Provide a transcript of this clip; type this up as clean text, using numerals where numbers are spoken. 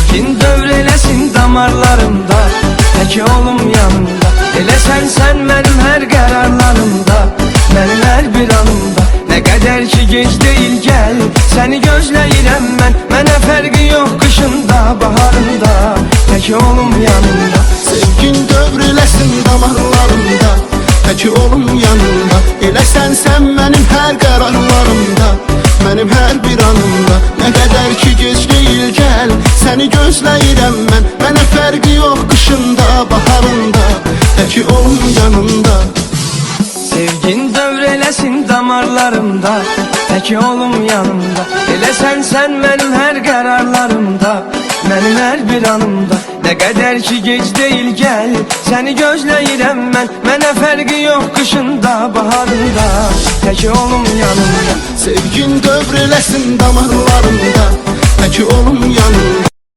Sevgin dövrelesin damarlarımda, tək olum yanımda. Elə sən mənim hər qərarlarımda, mənim hər bir anımda. Nə qədər ki gec deyil gəl, səni gözləyirəm mən. Mənə fərqi yox qışında, baharında, tək olum yanımda. Sevgin dövrələsin damarlarımda, tək olum yanımda. Elə sən mənim hər qərarlarımda, mənim hər bir anımda. Nə qədər ki gec deyil gəl, səni gözləyirəm mən. Mənə fərqi yox qışında, baharında, tək olum yanımda. Sevgin dövrələsin damarlarımda, tək olum yanımda. Elə sən mənim hər qərarlarımda, mənim hər bir anımda. Nə qədər ki gec deyil gəl, səni gözləyirəm mən. Mənə fərqi yox qışında, baharında, tək olum yanımda. Sevgin dövrələsin damarlarımda, tək olum yanımda.